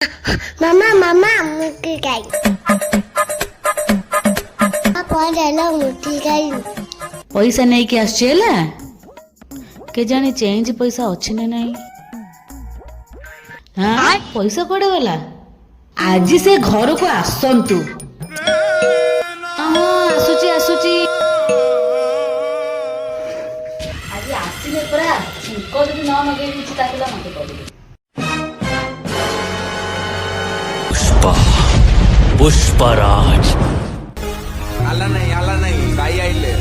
Mama, mama, muti kai. Apa adalah muti kai? पैसा नहीं कि आसला के जाने चेंज पैसा अच्छी ना नहीं। हाँ पैसा कड़े गला आज से घर को आसतु। हाँ आसुची आसुची आज आसिले परा छुंक जदि न मगे किछि ताकला मते कहबे। पुष्पराज आला नहीं भाई आइले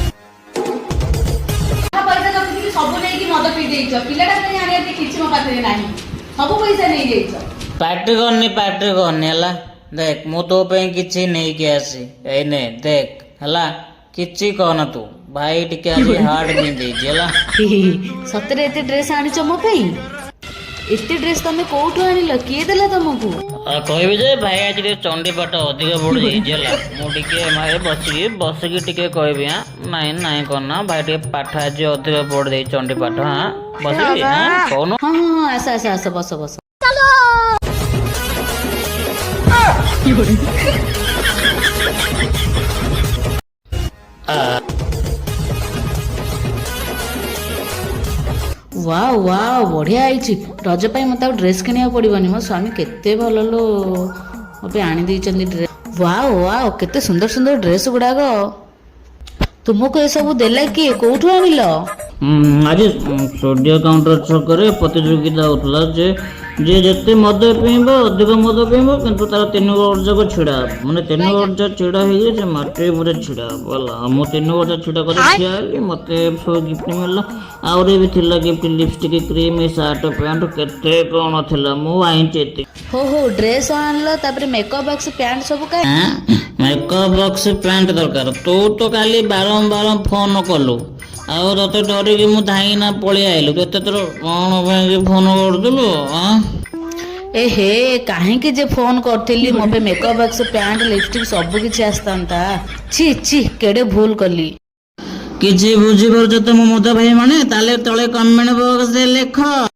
पैसा रखिକି ସବୁ ନେଇକି ମଦ ପିଇ ଦେଇଛ। ପିଲାଟା ପାଇଁ ଆଣିବା କିଛି ମୋ ପାଖରେ ନାହିଁ। ସବୁ ପଇସା ନେଇ ଯାଇଛ। ପାର୍ଟି କରନି ହେଲା। देख मु तो पे किछि नहीं के आसी एने देख हला किछि कहना तू भाई टिके आज हार्ड नहीं दे जेला सतरे एते ड्रेस आनिछ मो पई। एते ड्रेस तमे कोठु आनिल किए देला तुमको? कहबे जे भाई आज रे चंडी पाठ अधिक पड़ जाई जेला मु टिके मारे बसकी टिके कहबे हां नहीं करना भाई टिके पाठ आज अधिक पड़ जाई चंडी पाठ हां बसकी हां कोन हां हां आसा बस वाह वाह बढ़िया आई रज पाई मत ड्रेस किनिया पड़ोनी मो स्वामी केते भल लो मोपे आनी देइचंदी ड्रेस। वाह वाह केते सुंदर सुंदर ड्रेस गुड़ाक तुमको ये सब देला किए कोठु आनिल? आज स्टूडियो काउंटर छकरे प्रतियोगिता होता जे जे जते मद पीब अधिक मद पीब किंतु तार 3 वर्ष को छिड़ा माने 3 वर्ष छिड़ा है जे माटे पूरे छिड़ा बोला मो 3 वर्ष छिड़ा कर छियाली मते सो गिफ्ट मिलला आउरे भी थिला gift lipstick cream shirt pant केते कोन थिला मो आइन चेती हो ड्रेस आनलो तापर मेकअप बॉक्स पैंट सब का मेकअप बॉक्स पैंट दरकार तू तो काली बारंबार फोन कलु ଆଉ ତତେ ଡରିକି ମୁଁ ଧାଇନା ପଳେଇ ଆଇଲୁ କେତେ ଥର କଣ ପାଇଁ ଫୋନ କରୁଥିଲୁ ए हे काहे जे फोन करथिली मोबे मेकअप बॉक्स पैंट लिपस्टिक सब किछि आस्तांता छी केडे भूल कली କିଛି ବୁଝିପାରୁଛ ତ ମୋ ମଦ ଭାଇ ମାନେ ତାହେଲେ ତଳେ କମେଣ୍ଟ ବକ୍ସ ରେ ଲେଖ।